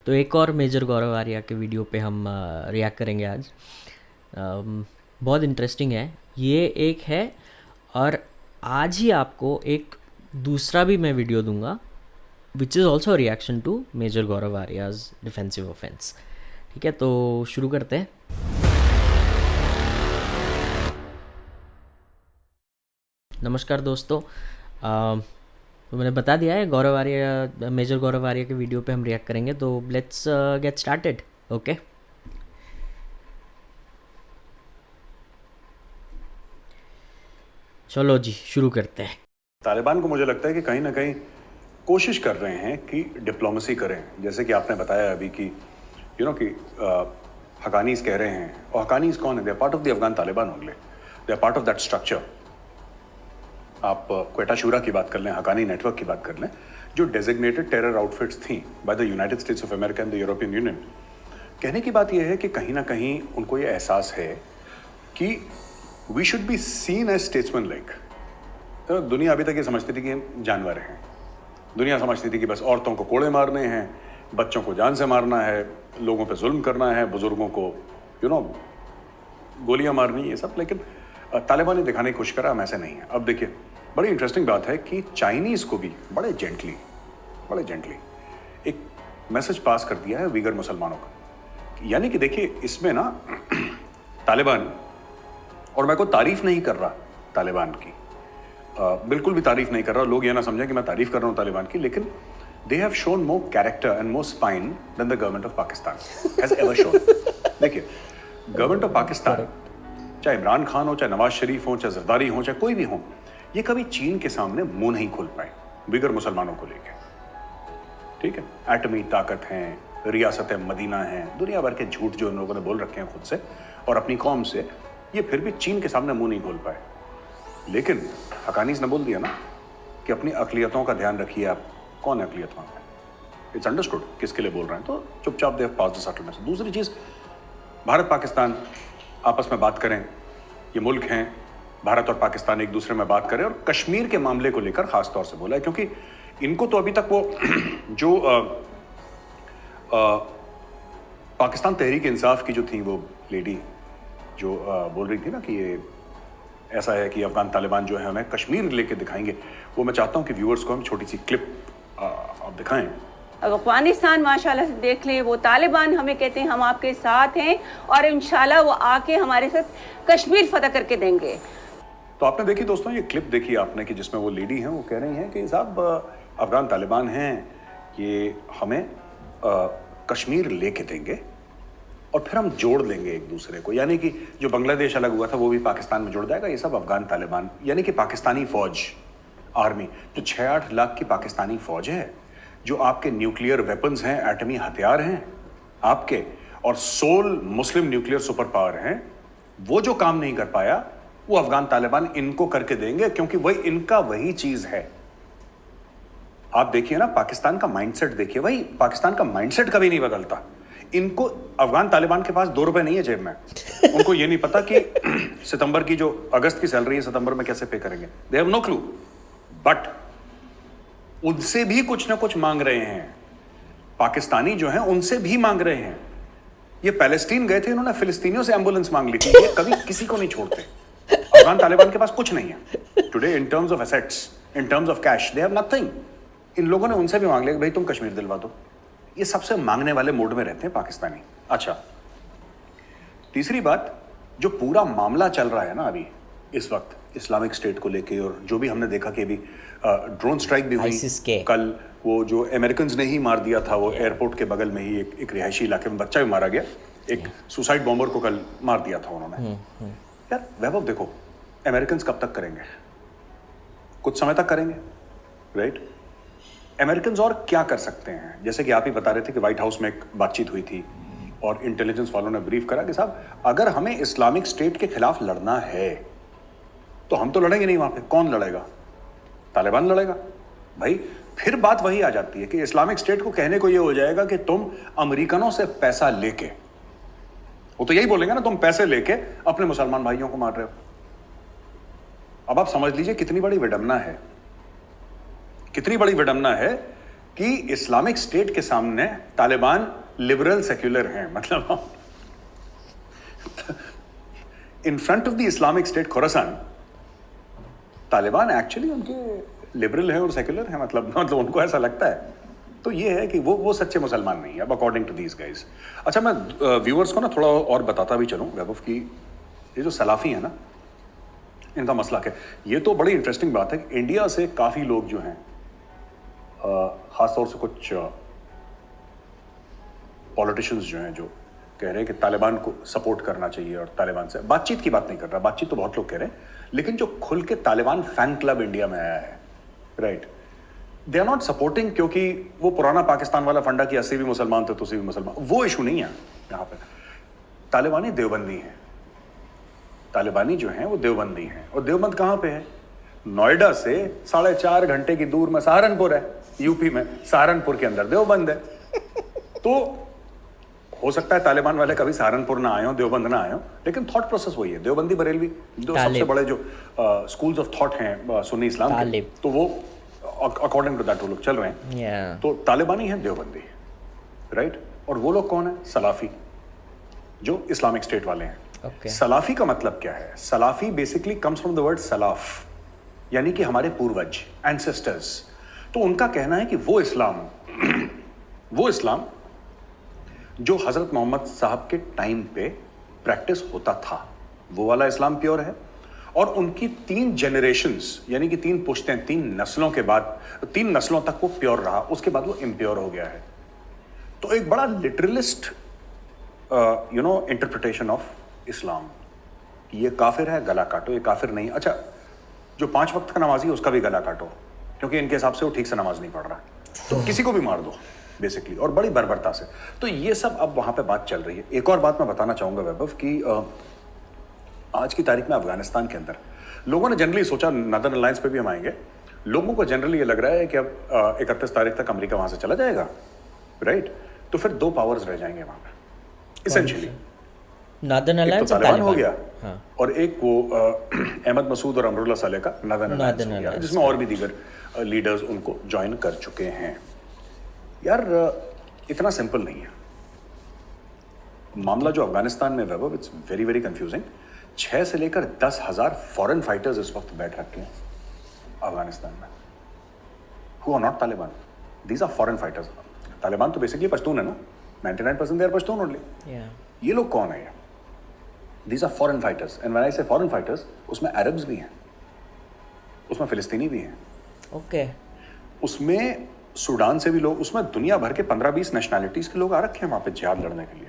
तो एक और मेजर गौरव आर्या के वीडियो पे हम रिएक्ट करेंगे आज। बहुत इंटरेस्टिंग है ये एक है। और आज ही आपको एक दूसरा भी मैं वीडियो दूंगा which is also reaction to major Gaurav Arya's defensive offence. ठीक है, तो शुरू करते हैं। नमस्कार दोस्तों। तो मैंने बता दिया है गौरव आर्या, मेजर गौरव आर्या के वीडियो पे हम रिएक्ट करेंगे, तो लेट्स गेट स्टार्टेड। ओके, चलो जी शुरू करते हैं। तालिबान को मुझे लगता है कि कहीं ना कहीं कोशिश कर रहे हैं कि डिप्लोमेसी करें, जैसे कि आपने बताया अभी कि कि हकानीज कह रहे हैं। और हकानीज कौन है? They are part of the Afghan Taliban only, they are part of that structure. आप क्वेटा शूरा की बात कर लें, हकानी नेटवर्क की बात कर लें, जो डेजिग्नेटेड टेरर आउटफिट्स थी by the United states of America and the European union. कहने की बात यह है कि कहीं ना कहीं उनको यह एहसास है कि we should be seen as statesman like. तो दुनिया अभी तक ये समझती थी कि हम जानवर हैं। दुनिया समझती थी कि बस औरतों को कोड़े मारने हैं, बच्चों को जान से मारना है, लोगों पे जुल्म करना है, बुजुर्गों को गोलियां मारनी, ये सब। लेकिन तालिबान ने दिखाने की कोशिश करा हम ऐसे नहीं है। अब देखिए, बड़ी इंटरेस्टिंग बात है कि चाइनीज़ को भी बड़े जेंटली एक मैसेज पास कर दिया है वीगर मुसलमानों का। यानी कि देखिए, इसमें ना तालिबान, और मैं को तारीफ नहीं कर रहा तालिबान की, बिल्कुल भी तारीफ नहीं कर रहा, लोग ये ना समझें कि मैं तारीफ कर रहा हूं तालिबान की, लेकिन they have shown more character and more spine than the government of Pakistan has ever shown. देखिए, गवर्नमेंट ऑफ पाकिस्तान, चाहे इमरान खान हो, चाहे नवाज शरीफ हो, चाहे जरदारी हो, चाहे कोई भी हो, ये कभी चीन के सामने मुंह नहीं खोल पाए बिगर मुसलमानों को लेकर। ठीक है, एटमी ताकत है, रियासत मदीना है, दुनिया भर के झूठ जो इन लोगों ने बोल रखे हैं खुद से और अपनी कौम से, ये फिर भी चीन के सामने मुंह नहीं खोल पाए। लेकिन हकानीज ने बोल दिया ना कि अपनी अकलियतों का ध्यान रखिए। आप कौन है अकलियत वहां पे? इट्स अंडरस्टूड किसके लिए बोल रहे हैं, तो चुपचाप they have passed the settlement. दूसरी चीज, भारत पाकिस्तान आपस में बात करें, ये मुल्क हैं, भारत और पाकिस्तान एक दूसरे में बात करें। और कश्मीर के मामले को लेकर खास तौर से बोला है, क्योंकि इनको तो अभी तक वो जो पाकिस्तान तहरीक इंसाफ की जो थी वो लेडी जो बोल रही थी ना कि ये ऐसा है कि अफगान तालिबान जो है हमें कश्मीर लेके दिखाएंगे, वो मैं चाहता हूं कि व्यूअर्स को हम छोटी सी क्लिप आप दिखाएं। अफगानिस्तान माशाल्लाह से देख लें, वो तालिबान हमें कहते हैं हम आपके साथ हैं और इंशाल्लाह वो आके हमारे साथ कश्मीर फतह करके देंगे। तो आपने देखी दोस्तों, ये क्लिप देखी आपने कि जिसमें वो लेडी हैं, वो कह रही हैं कि साहब अफगान तालिबान हैं, ये हमें कश्मीर लेके देंगे और फिर हम जोड़ देंगे एक दूसरे को। यानी कि जो बांग्लादेश अलग हुआ था वो भी पाकिस्तान में जुड़ जाएगा। ये सब अफगान तालिबान, यानी कि पाकिस्तानी फौज, आर्मी, जो 6-8 लाख की पाकिस्तानी फौज है, जो आपके न्यूक्लियर वेपन्स हैं, एटमी हथियार हैं आपके, और 16 मुस्लिम न्यूक्लियर सुपर पावर हैं, वो जो काम नहीं कर पाया वो अफगान तालिबान इनको करके देंगे, क्योंकि वही इनका वही चीज है। आप देखिए ना, पाकिस्तान का माइंडसेट देखिए, भाई पाकिस्तान का माइंडसेट कभी नहीं बदलता। इनको, अफगान तालिबान के पास 2 रुपए नहीं है जेब में, उनको ये नहीं पता कि सितंबर की जो अगस्त की सैलरी है सितंबर में कैसे पे करेंगे। They have no clue. But उनसे भी कुछ ना कुछ मांग रहे हैं, पाकिस्तानी जो हैं उनसे भी मांग रहे हैं। ये पैलेस्टीन गए थे, इन्होंने फिलिस्तीनियों से एम्बुलेंस मांग ली थी। ये कभी किसी को नहीं छोड़ते। अफगान तालिबान के पास कुछ नहीं है today in terms of assets, in terms of cash, they have nothing. इन लोगों ने उनसे भी मांग लिया कि भाई तुम कश्मीर दिलवा दो। ये सबसे मांगने वाले मोड में रहते हैं पाकिस्तानी। अच्छा, तीसरी बात, जो पूरा मामला चल रहा है ना अभी इस वक्त इस्लामिक स्टेट को लेके, और जो भी हमने देखा कि अभी ड्रोन स्ट्राइक भी हुई कल, वो जो अमेरिकन ने ही मार दिया था, वो एयरपोर्ट के बगल में ही एक रिहायशी इलाके में बच्चा भी मारा गया, एक सुसाइड बॉम्बर को कल मार दिया था उन्होंने। यार वैभव देखो, अमेरिकन कब तक करेंगे? कुछ समय तक करेंगे, राइट? अमेरिकन और क्या कर सकते हैं? जैसे कि आप ही बता रहे थे कि व्हाइट हाउस में एक बातचीत हुई थी और इंटेलिजेंस वालों ने ब्रीफ करा कि साहब अगर हमें इस्लामिक स्टेट के खिलाफ लड़ना है तो हम तो लड़ेंगे नहीं। वहां पे कौन लड़ेगा? तालिबान लड़ेगा। भाई फिर बात वही आ जाती है कि इस्लामिक स्टेट को कहने को ये हो जाएगा कि तुम अमेरिकनों से पैसा लेके, वो तो यही बोलेंगे ना, तुम पैसे लेके अपने मुसलमान भाइयों को मार रहे हो। अब आप समझ लीजिए कितनी बड़ी विडंबना है, कितनी बड़ी विडंबना है कि इस्लामिक स्टेट के सामने तालिबान लिबरल सेक्युलर हैं, मतलब in front of the Islamic state Khorasan Taliban actually उनके लिबरल हैं और सेक्युलर हैं, मतलब उनको ऐसा लगता है। तो ये है कि वो सच्चे मुसलमान नहीं है अब अकॉर्डिंग टू दीज गाइज। अच्छा, मैं व्यूअर्स को ना थोड़ा और बताता भी चलूँ वैभव की ये जो सलाफी है ना, इनका मसला क्या है। ये तो बड़ी इंटरेस्टिंग बात है कि इंडिया से काफ़ी लोग जो हैं ख़ासतौर से कुछ पॉलिटिशियंस जो हैं जो कह रहे हैं कि तालिबान को सपोर्ट करना चाहिए और तालिबान से बातचीत की बात नहीं कर रहा, बातचीत तो बहुत लोग कह रहे हैं, लेकिन जो खुल के तालिबान फैन क्लब इंडिया में आया है, right, they are not supporting क्योंकि वो पुराना पाकिस्तान वाला फंडा कि 80 भी मुसलमान थे तो 80 भी मुसलमान, वो इशू नहीं है यहाँ पे। तालिबानी देवबंदी हैं, तालिबानी जो हैं वो देवबंदी हैं, और देवबंद कहाँ पे है? नोएडा से 4.5 घंटे की दूर में सहारनपुर है, यूपी में सहारनपुर के अंदर देवबंद है। तो हो सकता है तालिबान वाले कभी सहारनपुर ना आए हो, देवबंद ना आए हो, लेकिन थॉट प्रोसेस वही है। देवबंदी बरेलवी जो सबसे बड़े जो स्कूल्स ऑफ थॉट हैं सुन्नी इस्लाम के, तो वो अकॉर्डिंग टू दैट वो लोग चल रहे हैं। तो तालिबानी है देवबंदी, राइट। और वो लोग कौन है? सलाफी, जो इस्लामिक स्टेट वाले हैं। सलाफी का मतलब क्या है? सलाफी basically comes from the word सलाफ, यानी कि हमारे पूर्वज, एंसेस्टर्स। तो उनका कहना है कि वो इस्लाम जो हजरत मोहम्मद साहब के टाइम पे प्रैक्टिस होता था, वो वाला इस्लाम प्योर है। और उनकी 3 जनरेशंस, यानी कि 3 पुश्तें, 3 नस्लों के बाद, 3 नस्लों तक वो प्योर रहा, उसके बाद वो इम्प्योर हो गया है। तो एक बड़ा लिटरलिस्ट इंटरप्रिटेशन ऑफ इस्लाम, ये काफिर है गला काटो, ये काफिर नहीं। अच्छा, जो 5 वक्त का नमाजी है उसका भी गला काटो, क्योंकि इनके हिसाब से वो ठीक से नमाज नहीं पढ़ रहा, तो किसी को भी मार दो बेसिकली, और बड़ी बर्बरता से। तो ये सब अब वहां पे बात चल रही है। एक और बात मैं बताना चाहूंगा वैभव कि आज की तारीख में अफगानिस्तान के अंदर लोगों ने जनरली सोचा, नदर्न अलायंस पे भी हम आएंगे, लोगों को जनरली ये लग रहा है कि अब 31 तारीख तक अमेरिका वहां से चला जाएगा, राइट। तो फिर 2 पावर्स रह जाएंगे वहां पे इसेंशियली। नदर्न अलायंस तो तालिबान हो गया, हाँ। और एक वो अहमद मसूद और अमरुल्लाह साले का नदर्न अलायंस, जिसमें और भी दीगर लीडर्स उनको ज्वाइन कर चुके हैं। यार इतना सिंपल नहीं है मामला जो अफगानिस्तान में वैभव, इट्स वेरी वेरी कंफ्यूजिंग। 6 से लेकर 10,000 फॉरेन फाइटर्स इस वक्त बैठ रखे हैं अफगानिस्तान में, who are not Taliban, these are foreign fighters. Taliban तो बेसिकली पश्तून है ना, 99% दे आर पश्तून ओनली। ये लोग कौन है? These are foreign fighters, and when I say foreign fighters, उसमें अरब्स भी हैं, उसमें फिलिस्तीनी भी हैं, ओके, उसमें सूडान से भी लोग, उसमें दुनिया भर के 15-20 नेशनैलिटीज के लोग आ रखे हैं वहां पे जिहाद लड़ने के लिए।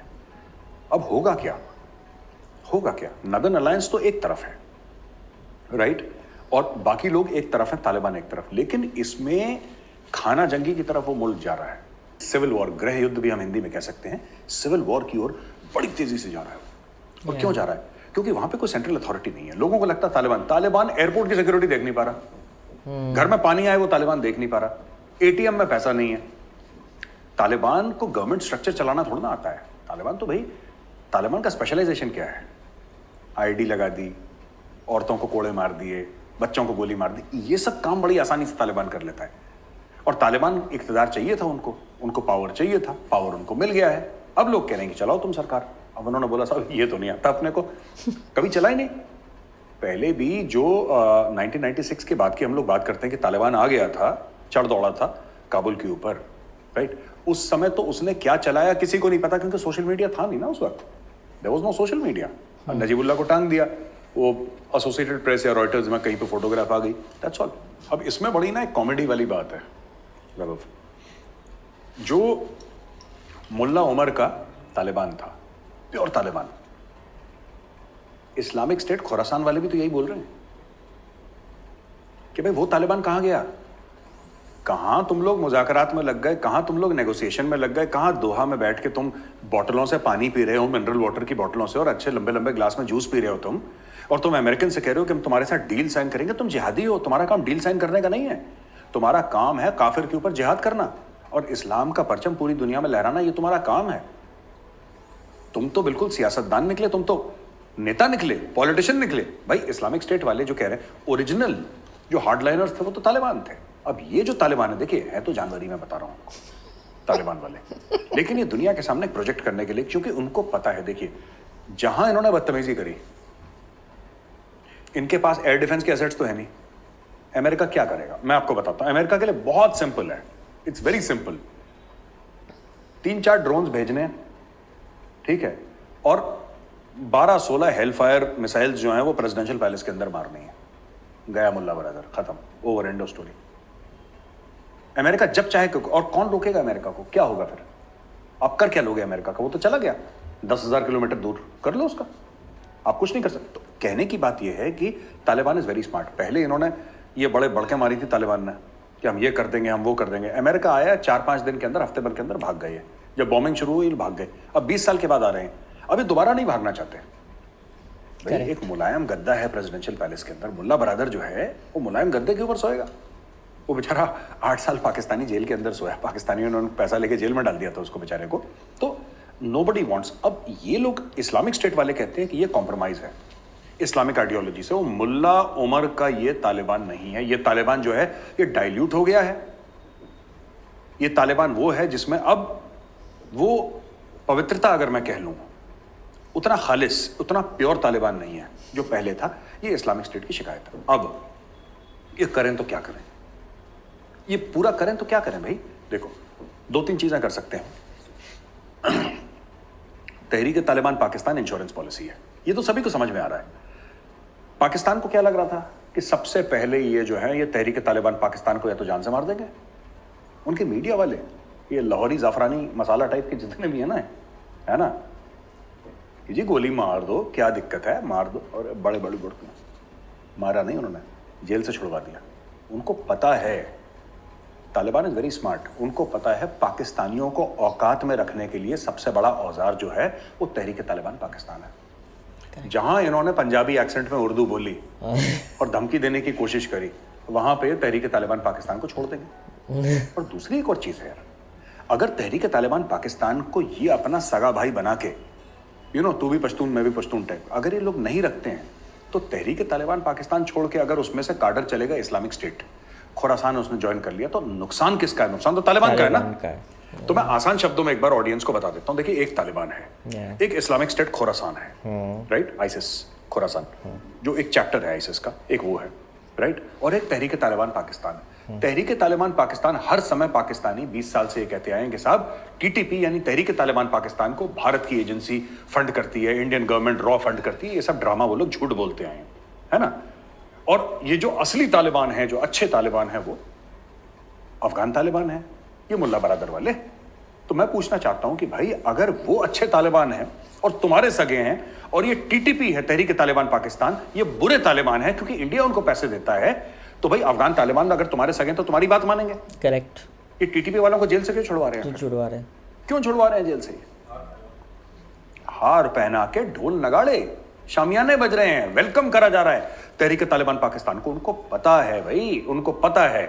अब होगा क्या? नदर्न अलायंस तो एक तरफ है, राइट, और बाकी लोग एक तरफ है, तालिबान एक तरफ। लेकिन इसमें खाना जंगी की तरफ वो मुल्क जा रहा है, सिविल वॉर, गृह युद्ध भी हम हिंदी में कह सकते हैं, सिविल वॉर की ओर बड़ी तेजी से जा रहा है। और क्यों जा रहा है? क्योंकि वहां पे कोई सेंट्रल अथॉरिटी नहीं है। लोगों को लगता है तालिबान एयरपोर्ट की सिक्योरिटी देख नहीं पा रहा, घर में पानी आए वो तालिबान देख नहीं पा रहा, एटीएम में पैसा नहीं है। तालिबान को गवर्नमेंट स्ट्रक्चर चलाना थोड़ा ना आता है। तालिबान का स्पेशलाइजेशन क्या है? आईडी लगा दी, औरतों को कोड़े मार दिए, बच्चों को गोली मार दी, ये सब काम बड़ी आसानी से तालिबान कर लेता है। और तालिबान इख्तिदार चाहिए था उनको पावर चाहिए था, पावर उनको मिल गया है। अब लोग कह रहे हैं कि चलाओ तुम सरकार। अब उन्होंने बोला साहब ये तो नहीं आता अपने को, कभी चला ही नहीं। पहले भी जो 1996 के बाद की हम लोग बात करते हैं कि तालिबान आ गया था, चढ़ दौड़ा था काबुल के ऊपर, राइट, उस समय तो उसने क्या चलाया किसी को नहीं पता, क्योंकि सोशल मीडिया था नहीं ना उस वक्त, there was no social media. Najibullah को टांग दिया, वो एसोसिएटेड प्रेस या रॉयटर्स में कहीं पे फोटोग्राफ आ गई, दैट्स ऑल। अब इसमें बड़ी ना एक कॉमेडी वाली बात है वैभव, जो मुल्ला उमर का तालिबान था, pure Taliban, Islamic state Khorasan वाले भी तो यही बोल रहे हैं कि भाई वो तालिबान कहां गया, कहां तुम लोग मुज़ाकरात में लग गए, कहां तुम लोग नेगोशिएशन में लग गए, कहां दोहा में बैठ के तुम बॉटलों से पानी पी रहे हो, मिनरल वाटर की बॉटलों से, और अच्छे लंबे लंबे ग्लास में जूस पी रहे हो तुम, और तुम अमेरिकन से कह रहे हो कि हम तुम्हारे साथ डील साइन करेंगे। तुम जिहादी हो, तुम्हारा काम डील साइन करने का नहीं है, तुम्हारा काम है काफिर के ऊपर जिहाद करना और इस्लाम का परचम पूरी दुनिया में लहराना, ये तुम्हारा काम है। तुम तो बिल्कुल सियासतदान निकले, तुम तो नेता निकले, पॉलिटिशियन निकले। भाई इस्लामिक स्टेट वाले जो कह रहे हैं, ओरिजिनल जो हार्डलाइनर्स थे वो तो तालिबान थे, अब ये जो तालिबान है, देखिए है तो जानवरी, मैं बता रहा हूँ तालिबान वाले, लेकिन ये दुनिया के सामने प्रोजेक्ट करने के लिए, क्योंकि उनको पता है, देखिए जहां इन्होंने बदतमीजी करी, इनके पास एयर डिफेंस के एसेट्स तो है नहीं। अमेरिका क्या करेगा मैं आपको बताता हूं। अमेरिका के लिए बहुत सिंपल है, इट्स वेरी सिंपल। 3-4 ड्रोन्स भेजने हैं, ठीक है, और 12-16 हेलफायर मिसाइल्स जो हैं वो प्रेसिडेंशियल पैलेस के अंदर मारनी है। गया मुल्ला बरादर, खत्म, over, end of story. America जब चाहे, और कौन रोकेगा अमेरिका को? क्या होगा फिर? आप कर क्या लोगे अमेरिका का? वो तो चला गया 10,000 किलोमीटर दूर, कर लो उसका, आप कुछ नहीं कर सकते। तो कहने की बात यह है कि तालिबान इज वेरी स्मार्ट। पहले इन्होंने ये बड़े बड़के मारी थी तालिबान ने कि हम ये कर देंगे, हम वो कर देंगे। अमेरिका आया 4-5 दिन के अंदर, हफ्ते भर के अंदर भाग गए। जब बॉम्बिंग शुरू हुई भाग गए। अब 20 साल के बाद आ रहे हैं, अभी दोबारा नहीं भागना चाहते। भाई एक मुलायम गद्दा है प्रेसिडेंशियल पैलेस के अंदर, मुल्ला बरादर जो है वो मुलायम गद्दे के ऊपर सोएगा। वो बेचारा 8 साल पाकिस्तानी जेल के अंदर सोया, पाकिस्तानियों ने पैसा लेके जेल में डाल दिया था उसको बेचारे को। तो नोबडी वांट्स। अब ये लोग इस्लामिक स्टेट वाले कहते हैं कि ये कॉम्प्रोमाइज है इस्लामिक आइडियोलॉजी से। वो मुल्ला उमर का ये तालिबान नहीं है। ये तालिबान जो है ये डाइल्यूट हो गया है। ये तालिबान वो है जिसमें अब वो पवित्रता, अगर मैं कह लूं, उतना खालिस, उतना प्योर तालिबान नहीं है जो पहले था। ये इस्लामिक स्टेट की शिकायत है। अब ये करें तो क्या करें, ये पूरा करें तो क्या करें भाई? देखो 2-3 चीजें कर सकते हैं। तहरीक तालिबान पाकिस्तान इंश्योरेंस पॉलिसी है, ये तो सभी को समझ में आ रहा है। पाकिस्तान को क्या लग रहा था कि सबसे पहले ये जो है ये तहरीक तालिबान पाकिस्तान को या तो जान से मार देंगे। उनके मीडिया वाले ये लाहौरी जाफरानी मसाला टाइप के जितने भी है ना, कि जी गोली मार दो, क्या दिक्कत है, मार दो। और बड़े बड़े गुड़के मारा नहीं उन्होंने, जेल से छुड़वा दिया। उनको पता है, तालिबान इज वेरी स्मार्ट, उनको पता है पाकिस्तानियों को औकात में रखने के लिए सबसे बड़ा औजार जो है वो तहरीक तालिबान पाकिस्तान है। जहां इन्होंने पंजाबी एक्सेंट में उर्दू बोली और धमकी देने की कोशिश करी, वहां पे तहरीक तालिबान पाकिस्तान को छोड़ देंगे। और दूसरी एक और चीज है यार, अगर तहरीक तालिबान पाकिस्तान को ये अपना सगा भाई बना के, तू भी पश्तून मैं भी पश्तून टाइप, अगर ये लोग नहीं रखते हैं तो तहरीक तालिबान पाकिस्तान छोड़ के अगर उसमें से काडर चलेगा इस्लामिक स्टेट, खुरासान उसने ज्वाइन कर लिया, तो नुकसान किसका है? नुकसान तो तालिबान का है ना। तो मैं आसान शब्दों में एक बार ऑडियंस को बता देता हूं। देखिए, एक तालिबान है, एक इस्लामिक स्टेट खुरासान है, राइट, आईसिस खुरासान, जो एक चैप्टर है आईसिस का, एक वो है, राइट, और एक तहरीक तालिबान पाकिस्तान है। तहरीक तालिबान पाकिस्तान हर समय, पाकिस्तानी 20 साल से ये कहते आए हैं कि साहब टीटीपी यानी तहरीक तालिबान पाकिस्तान को भारत की एजेंसी फंड करती है, इंडियन गवर्नमेंट रॉ फंड करती है। ये सब ड्रामा वो लोग झूठ बोलते आए हैं, है ना। और ये जो असली तालिबान है, जो अच्छे तालिबान है, वो अफगान तालिबान है, ये मुल्ला बरादर वाले। तो मैं पूछना चाहता हूं कि भाई अगर वो अच्छे तालिबान हैं और तुम्हारे सगे हैं, और ये टीटीपी है तहरीक तालिबान पाकिस्तान, ये बुरे तालिबान है क्योंकि इंडिया उनको पैसे देता है, तो भाई अफगान तालिबान अगर तुम्हारे सगे हैं तो तुम्हारी बात मानेंगे। करेक्ट। ये टीटीपी वालों को जेल से क्यों छुड़वा रहे हैं? क्यों छुड़वा रहे हैं जेल से? हार पहना के ढोल नगाड़े, शामियाने बज रहे हैं, वेलकम करा जा रहा है तहरीक तालिबान पाकिस्तान को। उनको पता है भाई, उनको पता है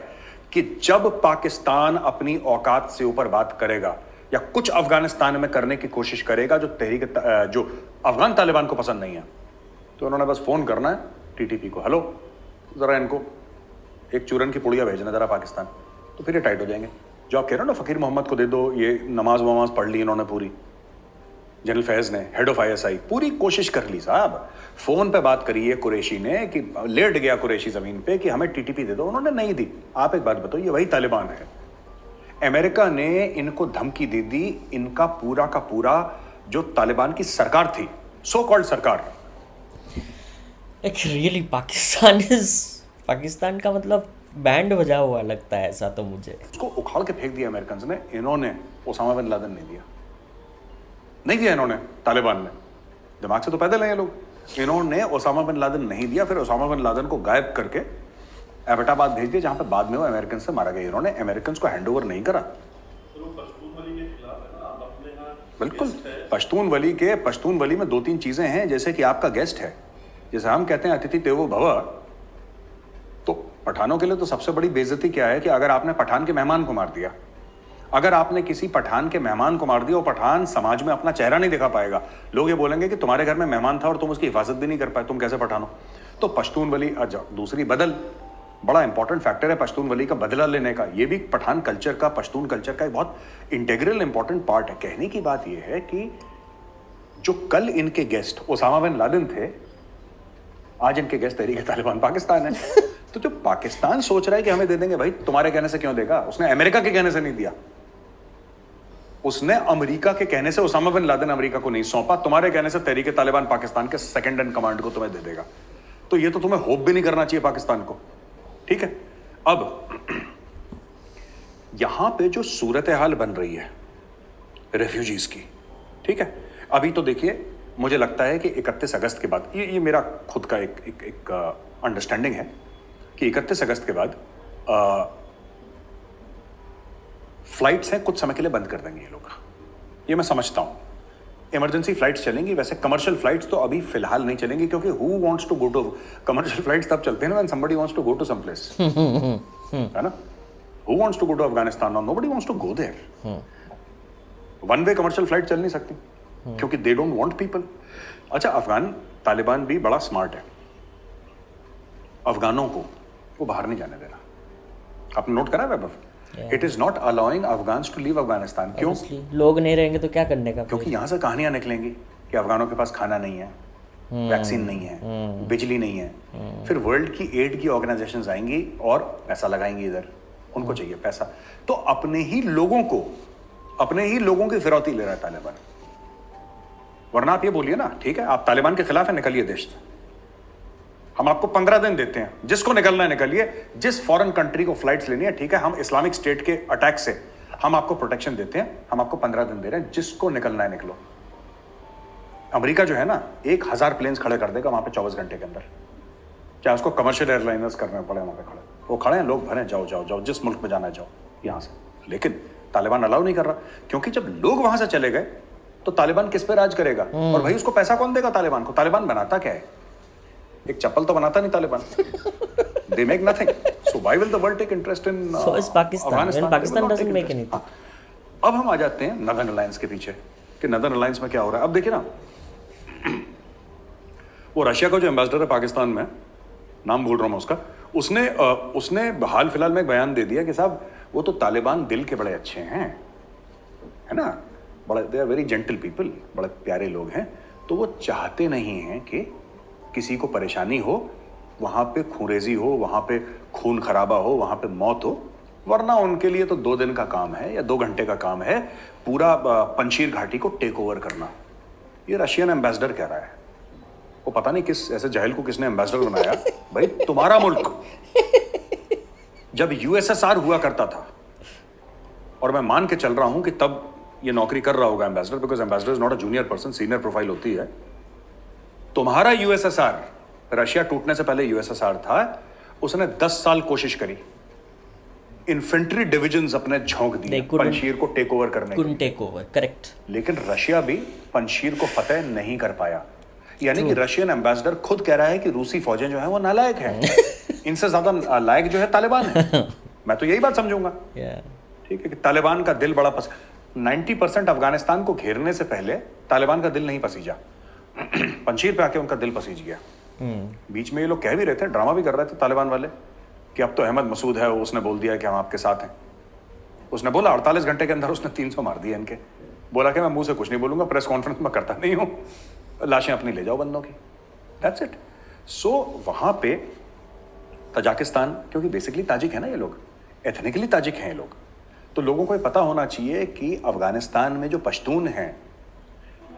कि जब पाकिस्तान अपनी औकात से ऊपर बात करेगा या कुछ अफगानिस्तान में करने की कोशिश करेगा जो अफगान तालिबान को पसंद नहीं है, तो उन्होंने बस फोन करना है टीटीपी को, हेलो जरा इनको एक चूरन की पुड़िया भेजना जरा पाकिस्तान, तो फिर ये टाइट हो जाएंगे। जो आप कह रहे हो ना फकीर मोहम्मद को दे दो, ये नमाज वमाज पढ़ ली इन्होंने पूरी, जनरल फैज ने, हेड ऑफ आईएसआई, पूरी कोशिश कर ली साहब, फोन पे बात करी है कुरैशी ने कि लेट गया कुरैशी जमीन पे कि हमें टीटीपी दे दो, उन्होंने नहीं दी। आप एक बात बताओ, ये वही तालिबान है। अमेरिका ने इनको धमकी दे दी, इनका पूरा का पूरा जो तालिबान की सरकार थी, सो कॉल्ड सरकार, रियली पाकिस्तान का मतलब बैंड बजा हुआ लगता है ऐसा तो मुझे। उसको उखाड़ के फेंक दिया अमेरिकन ने। इन्होंने ओसामा बिन लादेन नहीं दिया इन्होंने, तालिबान ने, दिमाग से तो पैदल हैं ये लोग, इन्होंने ओसामा बिन लादेन नहीं दिया। फिर ओसामा बिन लादेन को गायब करके एबटाबाद भेज दिया, जहां पे बाद में वो अमेरिकन से मारा गया। इन्होंने अमेरिकन को हैंडओवर नहीं करा। बिल्कुल, पश्तून वली में 2-3 चीजें हैं, जैसे कि आपका गेस्ट है, जैसे हम कहते हैं अतिथि देवो भव, तो पठानों के लिए तो सबसे बड़ी बेइज्जती क्या है कि अगर आपने पठान के मेहमान को मार दिया, अगर आपने किसी पठान के मेहमान को मार दिया, वो पठान समाज में अपना चेहरा नहीं दिखा पाएगा। लोग ये बोलेंगे कि तुम्हारे घर में मेहमान था और तुम उसकी हिफाजत भी नहीं कर पाए, तुम कैसे पठान हो। तो पश्तून वली, दूसरी बदल, बड़ा इंपॉर्टेंट फैक्टर है पश्तून वली का बदला लेने का। ये भी पठान कल्चर का, पश्तून कल्चर का एक बहुत इंटेग्रल इंपॉर्टेंट पार्ट है। कहने की बात यह है कि जो कल इनके गेस्ट ओसामा बिन लादेन थे, आज इनके गेस्ट तहरीक तालिबान पाकिस्तान है। तो जो पाकिस्तान सोच रहा है कि हमें दे देंगे, भाई तुम्हारे कहने से क्यों देगा? उसने अमेरिका के कहने से नहीं दिया, उसने अमेरिका के कहने से ओसामा बिन लादेन अमेरिका को नहीं सौंपा। तुम्हारे कहने से तहरीक तालिबान पाकिस्तान के सेकंड इन कमांड को तुम्हें दे देगा। तो ये तो तुम्हें होप भी नहीं करना चाहिए पाकिस्तान को, ठीक है। अब यहां पे जो सूरत हाल बन रही है रेफ्यूजीज की, ठीक है, अभी तो देखिए मुझे लगता है कि 31 अगस्त के बाद, ये मेरा खुद का एक अंडरस्टैंडिंग है कि 31 अगस्त के बाद फ्लाइट्स हैं कुछ समय के लिए बंद कर देंगे ये लोग, ये मैं समझता हूं। इमरजेंसी फ्लाइट्स चलेंगी, वैसे कमर्शियल फ्लाइट्स तो अभी फिलहाल नहीं चलेंगी, क्योंकि who wants to go to commercial flights तब चलते हैं ना when somebody wants to go to some place, है ना। Who wants to go to Afghanistan और nobody wants to go there. One way commercial flight चल नहीं सकती क्योंकि दे डोंट वांट पीपल। अच्छा, अफगान तालिबान भी बड़ा स्मार्ट है, अफगानों को वो बाहर नहीं जाने दे रहा। आपने नोट करा Vaibhav? It is not allowing Afghans to leave Afghanistan. क्यों? लोग नहीं रहेंगे तो क्या करने का? क्योंकि यहां से कहानियां निकलेंगी कि अफगानों के पास खाना नहीं है, वैक्सीन नहीं है, बिजली नहीं है। फिर वर्ल्ड की एड की ऑर्गेनाइजेशंस आएंगी और पैसा लगाएंगी इधर, उनको चाहिए पैसा। तो अपने ही लोगों की फिरौती ले रहा है तालिबान। वरना आप ये बोलिए ना, ठीक है आप तालिबान के खिलाफ है, निकलिए देश से, हम आपको 15 दिन देते हैं, जिसको निकलना है निकलिए, जिस फॉरेन कंट्री को फ्लाइट्स लेनी है, ठीक है, हम इस्लामिक स्टेट के अटैक से हम आपको प्रोटेक्शन देते हैं, हम आपको 15 दिन दे रहे हैं, जिसको निकलना है निकलो। अमेरिका जो है ना 1000 प्लेन्स खड़े कर देगा वहां पे 24 घंटे के अंदर, चाहे उसको कमर्शियल एयरलाइनर्स करने पड़े वहां पे खड़े, वो खड़े हैं, लोग भरे, जाओ जाओ जाओ, जिस मुल्क में जाना है जाओ यहां से। लेकिन तालिबान अलाउ नहीं कर रहा, क्योंकि जब लोग वहां से चले गए तो तालिबान किस पे राज करेगा? और भाई उसको पैसा कौन देगा तालिबान को? तालिबान बनाता क्या है? एक चप्पल तो बनाता नहीं Taliban. They make nothing. So why will the world take interest in So is Pakistan. Afghanistan? When Pakistan doesn't make anything. अब हम आ जाते हैं नदर्न अलायंस के पीछे कि नदर्न अलायंस में क्या हो रहा है। अब देखिए ना, वो रशिया का जो एम्बेसडर है पाकिस्तान में, नाम भूल रहा हूँ उसका, उसने हाल फिलहाल में एक बयान दे दिया कि साहब वो तो तालिबान दिल के बड़े अच्छे हैं, है ना, बड़े, they are very gentle people, बड़े प्यारे लोग हैं, तो वो चाहते नहीं हैं कि किसी को परेशानी हो, वहां पे खूंरेजी हो, वहां पे खून खराबा हो, वहां पे मौत हो, वरना उनके लिए तो 2 दिन का काम है या 2 घंटे का काम है पूरा पंशीर घाटी को टेक ओवर करना। ये रशियन एम्बेसडर कह रहा है। वो पता नहीं किस ऐसे जहल को किसने एम्बेसडर बनाया। भाई तुम्हारा मुल्क जब यूएसएसआर हुआ करता था, और मैं मान के चल रहा हूं कि तब ये नौकरी कर रहा होगा ambassador, because ambassador is not a junior person, senior profile होती है। तुम्हारा यूएसएसआर, रशिया टूटने से पहले यूएसएसआर था, उसने 10 साल कोशिश करी, इन्फेंट्री डिविजन्स अपने झोंक दिए पंशीर को टेक ओवर करने के। Take over, correct. लेकिन रशिया भी पंशीर को फतेह नहीं कर पाया। यानी कि रशियन एम्बेसडर खुद कह रहा है कि रूसी फौजें जो है वो नालायक है, इनसे ज्यादा लायक जो है तालिबान है। मैं तो यही बात समझूंगा, ठीक है, कि तालिबान का दिल बड़ा 90% अफगानिस्तान को घेरने से पहले तालिबान का दिल नहीं पसीजा, पंशीर पे आके उनका दिल पसीज गया। बीच में ये लोग कह भी रहे थे, ड्रामा भी कर रहे थे तालिबान वाले कि अब तो अहमद मसूद है, उसने बोल दिया कि हम आपके साथ हैं। उसने बोला 48 घंटे के अंदर उसने 300 मार दिए इनके। बोला कि मैं मुंह से कुछ नहीं बोलूंगा, प्रेस कॉन्फ्रेंस में करता नहीं हूं, लाशें अपनी ले जाओ बंदों की, दैट्स इट। सो वहां पे तजाकिस्तान, क्योंकि बेसिकली ताजिक है ना ये लोग, एथनिकली ताजिक हैं ये लोग, तो लोगों को ये पता होना चाहिए कि अफगानिस्तान में जो पश्तून हैं,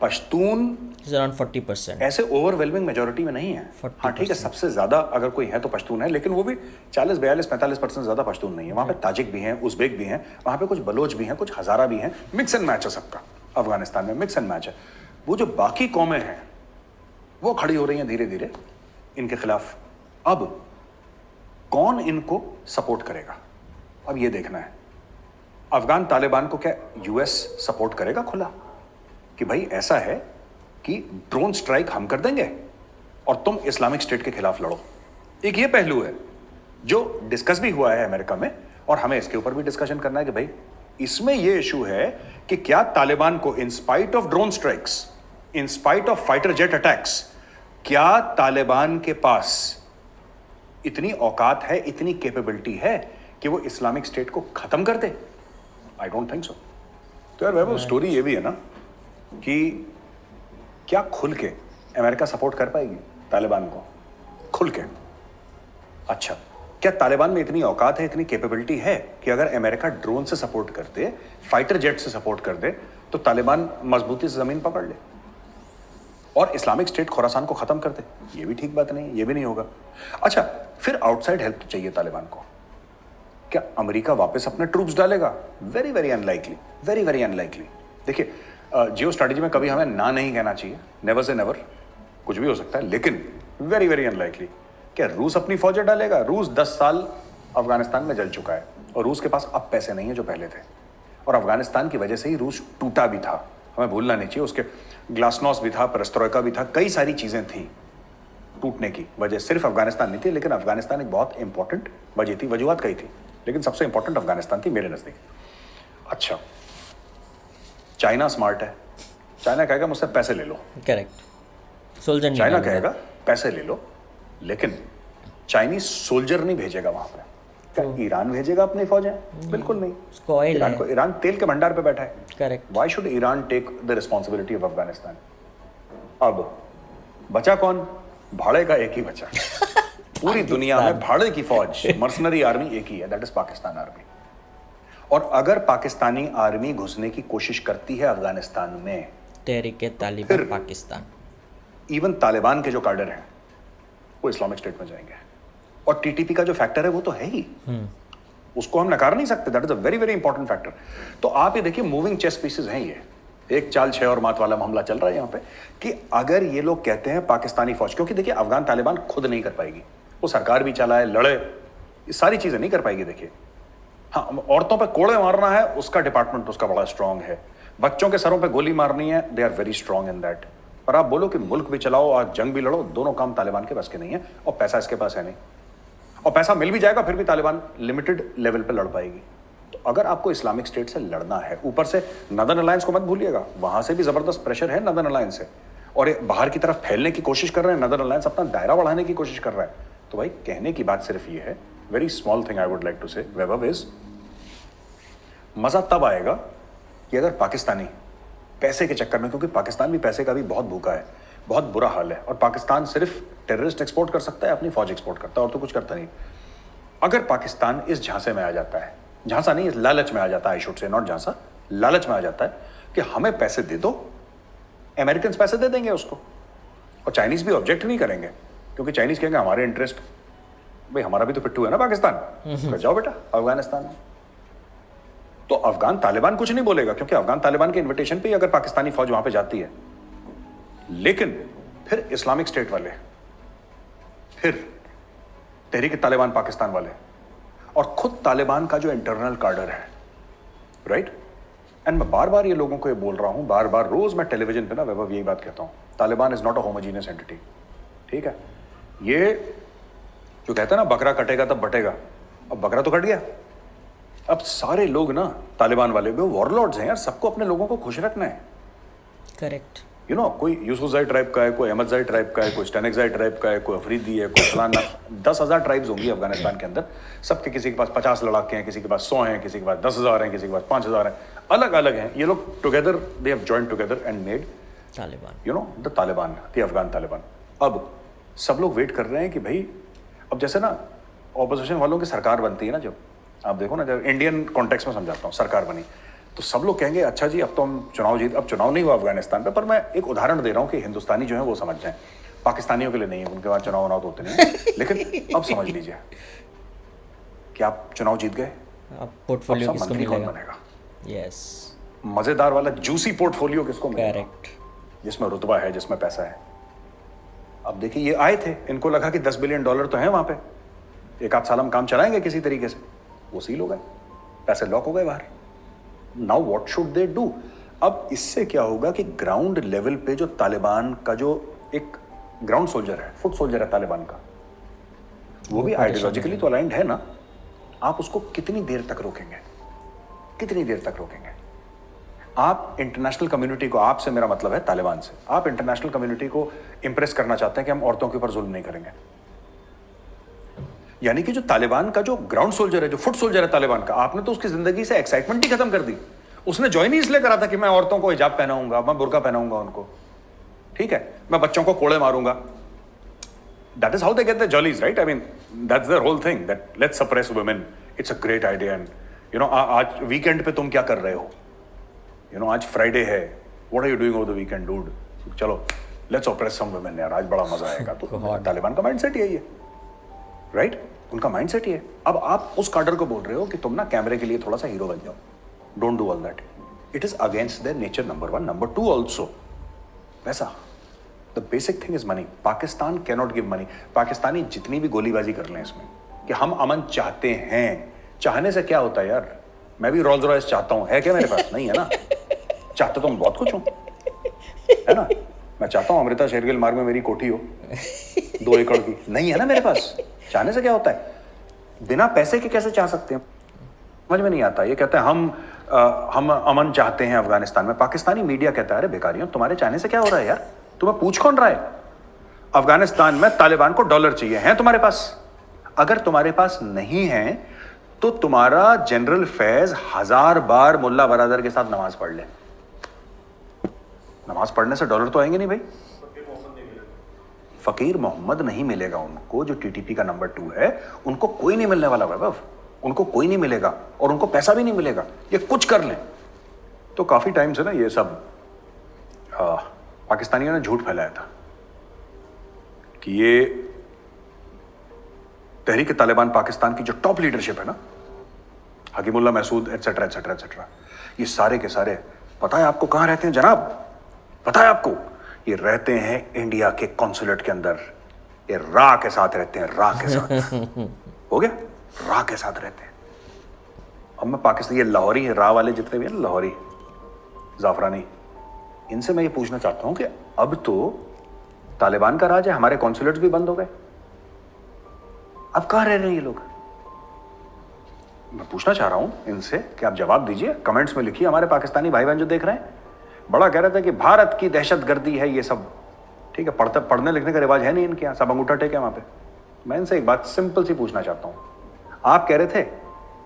पश्तून अराउंड 40%, ऐसे ओवरवेलमिंग मेजोरिटी में नहीं है। हाँ ठीक है, सबसे ज्यादा अगर कोई है तो पश्तून है, लेकिन वो भी 40-42-45% ज्यादा पश्तून नहीं है। वहां पे ताजिक भी हैं, उज़्बेक भी हैं, वहां पे कुछ बलोच भी हैं, कुछ हजारा भी हैं, मिक्स एंड मैच है सबका। अफगानिस्तान में मिक्स एंड मैच है। वो जो बाकी कौमें हैं वो खड़ी हो रही हैं धीरे धीरे इनके खिलाफ। अब कौन इनको सपोर्ट करेगा, अब ये देखना है। अफगान तालिबान को क्या यूएस सपोर्ट करेगा खुला कि भाई ऐसा है कि ड्रोन स्ट्राइक हम कर देंगे और तुम इस्लामिक स्टेट के खिलाफ लड़ो? एक ये पहलू है जो डिस्कस भी हुआ है अमेरिका में, और हमें इसके ऊपर भी डिस्कशन करना है कि भाई इसमें ये इशू है कि क्या तालिबान को in spite of drone strikes, in spite of fighter jet attacks, क्या तालिबान के पास इतनी औकात है, इतनी कैपेबिलिटी है कि वो इस्लामिक स्टेट को खत्म कर दे? I don't think so. तो यार वैभव, स्टोरी ये भी है ना कि क्या खुल के अमेरिका सपोर्ट कर पाएगी तालिबान को? खुल के? अच्छा, क्या तालिबान में इतनी औकात है, इतनी कैपेबिलिटी है कि अगर अमेरिका ड्रोन से सपोर्ट कर दे, फाइटर जेट से सपोर्ट कर दे, तो तालिबान मजबूती से जमीन पकड़ ले और इस्लामिक स्टेट खुरासान को खत्म कर दे? ये भी ठीक बात नहीं, ये भी नहीं होगा। अच्छा, फिर आउटसाइड हेल्प तो चाहिए तालिबान को। क्या अमेरिका वापस अपने ट्रूप्स डालेगा? Very very unlikely, very very unlikely. देखिए, जियो स्ट्रेटेजी में कभी हमें ना नहीं कहना चाहिए, नेवर से नेवर, कुछ भी हो सकता है, लेकिन वेरी वेरी अनलाइकली। क्या रूस अपनी फौजें डालेगा? रूस 10 साल अफगानिस्तान में जल चुका है और रूस के पास अब पैसे नहीं है जो पहले थे, और अफगानिस्तान की वजह से ही रूस टूटा भी था, हमें भूलना नहीं चाहिए। उसके ग्लासनॉस्ट भी था, पेरेस्ट्रोइका भी था, कई सारी चीजें थी टूटने की वजह। सिर्फ अफगानिस्तान नहीं थी, लेकिन अफगानिस्तान एक बहुत इंपॉर्टेंट वजह थी, वजूहत कई थी, लेकिन सबसे इंपॉर्टेंट अफगानिस्तान थी मेरे नजदीक। अच्छा, चाइना स्मार्ट है, चाइना कहेगा मुझसे पैसे ले लो। करेक्ट, सोल्जर नहीं चाइना डालेगा। कहेगा पैसे ले लो, लेकिन चाइनीज सोल्जर नहीं भेजेगा वहां पे। क्या ईरान भेजेगा अपनी फौजें? बिल्कुल नहीं। उसको ऑयल ईरान है। को, ईरान तेल के भंडार पे बैठा है। Correct. Why should Iran take the responsibility of Afghanistan? अब बचा कौन? भाड़े का एक ही बचा। पूरी दुनिया में भाड़े की फौज, मर्सनरी आर्मी एक ही है, दैट इज पाकिस्तान आर्मी। और अगर पाकिस्तानी आर्मी घुसने की कोशिश करती है अफगानिस्तान में, तहरीके तालिबान फिर- पाकिस्तान। इवन तालिबान के जो कार्डर हैं वो इस्लामिक स्टेट में जाएंगे। और टीटीपी का जो फैक्टर है वो तो है ही, उसको हम नकार नहीं सकते। That is a very very important factor. तो आप ये देखिए, मूविंग चेस पीसेस हैं ये। एक चाल 6 और मात वाला मामला चल रहा है यहाँ पे कि अगर ये लोग कहते हैं पाकिस्तानी फौज, क्योंकि देखिए अफगान तालिबान खुद नहीं कर पाएगी, वो सरकार भी चलाए, लड़े, ये सारी चीजें नहीं कर पाएगी। देखिए, हाँ, औरतों पे कोड़े मारना है, उसका डिपार्टमेंट उसका बड़ा स्ट्रांग है। बच्चों के सरों पे गोली मारनी है, they are very strong in that. पर आप बोलो कि मुल्क भी चलाओ और जंग भी लड़ो, दोनों काम तालिबान के बस के नहीं है, और पैसा इसके पास है नहीं। और पैसा मिल भी जाएगा फिर भी तालिबान लिमिटेड लेवल पे लड़ पाएगी। तो अगर आपको इस्लामिक स्टेट से लड़ना है, ऊपर से नदर्न अलायंस को मत भूलिएगा, वहां से भी जबरदस्त प्रेशर है नदर्न अलायंस से, और ये बाहर की तरफ फैलने की कोशिश कर रहे हैं। नदर्न अलायंस अपना दायरा बढ़ाने की कोशिश कर रहा है। तो भाई, कहने की बात सिर्फ ये है, very small thing I would like to say Vaibhav is, मजा तब आएगा कि अगर पाकिस्तानी पैसे के चक्कर में, क्योंकि पाकिस्तान भी पैसे का भी बहुत भूखा है, बहुत बुरा हाल है, और पाकिस्तान सिर्फ टेररिस्ट एक्सपोर्ट कर सकता है, अपनी फौज एक्सपोर्ट करता है, और तो कुछ करता नहीं। अगर पाकिस्तान इस झांसे में आ जाता है, झांसा नहीं, इस लालच में आ जाता है, आई शुड से नॉट झांसा, लालच में आ जाता है कि हमें पैसे दे दो, अमेरिकन पैसे दे देंगे उसको, और चाइनीज भी ऑब्जेक्ट नहीं करेंगे, क्योंकि चाइनीज कहेंगे हमारे इंटरेस्ट, भाई हमारा भी तो पिट्टू है ना पाकिस्तान, तो जाओ बेटा अफगानिस्तान में। तो अफगान तालिबान कुछ नहीं बोलेगा, क्योंकि अफगान तालिबान के इन्विटेशन पे ही अगर पाकिस्तानी फौज वहां पे जाती है। लेकिन फिर इस्लामिक स्टेट वाले, फिर तहरीक तालिबान पाकिस्तान वाले, और खुद तालिबान का जो इंटरनल कार्डर है, राइट। एंड मैं बार बार ये लोगों को ये बोल रहा हूं, बार बार रोज मैं टेलीविजन पे ना वैभव यही बात कहता हूं, Taliban is not a homogeneous entity. ठीक है, ये जो कहता है ना बकरा कटेगा तब बटेगा, अब बकरा तो कट गया। अब सारे लोग ना तालिबान वाले भी वॉरलॉर्ड्स हैं यार, सबको अपने लोगों को खुश रखना है। करेक्ट। यू नो, कोई यूसुफजाई ट्राइब का है, कोई अहमदजाई ट्राइब का है, कोई स्टेनिकजाई ट्राइब का है, कोई अफरीदी है, कोई फलाना, 10,000 ट्राइब्स होंगी अफगानिस्तान के अंदर। सबके किसी के पास 50 लड़ाके हैं, किसी के पास 100 हैं, किसी के पास 10,000 हैं, किसी के पास 5,000 हैं, अलग अलग हैं। ये लोग together, they have joined together and made Taliban. You know the Taliban, the Afghan Taliban. अब सब लोग वेट कर रहे हैं कि भाई, अब जैसे ना ऑपोजिशन वालों की सरकार बनती है ना, जब आप देखो ना, जब इंडियन कॉन्टेक्स्ट में समझाता हूँ, सरकार बनी तो सब लोग कहेंगे अच्छा जी अब तो हम चुनाव जीत, अब चुनाव नहीं हुआ अफगानिस्तान पे, पर मैं एक उदाहरण दे रहा हूँ कि हिंदुस्तानी जो है वो समझ जाए, पाकिस्तानियों के लिए नहीं है, उनके वहां चुनाव तो होते नहीं है। लेकिन अब समझ लीजिए कि आप चुनाव जीत गए, अब पोर्टफोलियो अब सब किसको मंत्री कौन मिलेगा? बनेगा? यस, मजेदार वाला जूसी पोर्टफोलियो किसको मिलेगा? करेक्ट। जिसमें रुतबा है, जिसमें पैसा है। अब देखिए, ये आए थे, इनको लगा कि $10 बिलियन तो हैं वहां पे, एक आध साल हम काम चलाएंगे किसी तरीके से, वो सील हो गए, पैसे लॉक हो गए बाहर। Now what should they do? अब इससे क्या होगा कि ग्राउंड लेवल पे जो तालिबान का जो एक ग्राउंड सोल्जर है, फुट सोल्जर है तालिबान का, वो भी आइडियोलॉजिकली तो अलाइंड है ना, आप उसको कितनी देर तक रोकेंगे? कितनी देर तक रोकेंगे? आप इंटरनेशनल कम्युनिटी को, आपसे मेरा मतलब है तालिबान से, आप इंटरनेशनल कम्युनिटी को इंप्रेस करना चाहते हैं कि हम औरतों के ऊपर जुल्म नहीं करेंगे। यानी कि जो तालिबान का जो ग्राउंड सोल्जर है, जो फुट सोल्जर है तालिबान का, आपने तो उसकी जिंदगी से एक्साइटमेंट ही खत्म कर दी। उसने ज्वाइन ही इसलिए करा था कि मैं औरतों को हिजाब पहनाऊंगा, मैं बुर्का पहनाऊंगा उनको, ठीक है, मैं बच्चों को कोड़े मारूंगा। That is how they get the jollies, right? I mean that's their whole thing, that let's suppress women. It's a great idea. And you know, आज वीकेंड पे तुम क्या कर रहे हो? यू नो, आज फ्राइडे है, what are you doing over the weekend dude? चलो लेट्स ऑपरेस सम वुमेन यार, आज बड़ा मजा आएगा। तो तालिबान का माइंडसेट यही है, राइट? उनका माइंडसेट ही है। अब आप उस कार्डर को बोल रहे हो कि तुम ना कैमरे के लिए थोड़ा सा हीरो बन जाओ। Don't do all that, it is against their nature, number 1। Number 2 also पैसा, the basic thing is money. Pakistan can not give money. Pakistani जितनी भी गोलीबाजी कर लें इसमें कि हम अमन चाहते हैं, चाहने से क्या होता है यार? मैं भी रोल्स रॉयस चाहता हूं, है क्या मेरे पास? नहीं है ना। चाहता तो मैं बहुत कुछ हूं, है ना। मैं चाहता हूं अमृता शेरगिल मार्ग में मेरी कोठी हो 2 एकड़ की, नहीं है ना मेरे पास। चाहने से क्या होता है? बिना पैसे के कैसे चाह सकते हैं? समझ में नहीं आता। ये कहते हैं हम अमन चाहते हैं अफगानिस्तान में। पाकिस्तानी मीडिया कहता है अरे बेकारियों, तुम्हारे चाहने से क्या हो रहा है यार? तुम्हें पूछ कौन रहा है? अफगानिस्तान में तालिबान को डॉलर चाहिए, हैं तुम्हारे पास? अगर तुम्हारे पास नहीं है तो तुम्हारा जनरल फैज 1000 बार मुल्ला बरादर के साथ नमाज पढ़ ले। नमाज पढ़ने से डॉलर तो आएंगे नहीं भाई। फकीर मोहम्मद नहीं मिलेगा उनको, जो टीटीपी का नंबर 2 है, उनको कोई नहीं मिलने वाला वैभव, उनको कोई नहीं मिलेगा और उनको पैसा भी नहीं मिलेगा। ये कुछ कर लें तो काफी टाइम से ना ये सब पाकिस्तानियों ने झूठ फैलाया था कि ये तहरीक तालिबान पाकिस्तान की जो टॉप लीडरशिप है ना, Hakimullah Mehsud etcetera etcetera etcetera, ये सारे के सारे पता है आपको कहां रहते हैं जनाब? पता है आपको? ये रहते हैं इंडिया के कॉन्सुलेट के अंदर। ये रा के साथ रहते हैं, रा के साथ। हो गया? रा के साथ रहते हैं। अब मैं पाकिस्तान, ये लाहौरी है, रा वाले जितने भी हैं, लाहौरी, जाफरानी, इनसे मैं ये पूछना चाहता हूं कि अब तो तालिबान का राज है, हमारे कॉन्सुलेट्स भी बंद हो गए, अब कहां रह रहे हैं ये लोग? मैं पूछना चाह रहा हूं इनसे कि आप जवाब दीजिए, कमेंट्स में लिखिए। हमारे पाकिस्तानी भाई बहन जो देख रहे हैं, बड़ा कह रहे थे कि भारत की दहशतगर्दी है ये सब, ठीक है, पढ़ने लिखने का रिवाज है नहीं इनके यहाँ, सब अंगूठा टेक है वहां पे। मैं इनसे एक बात सिंपल सी पूछना चाहता हूं। आप कह रहे थे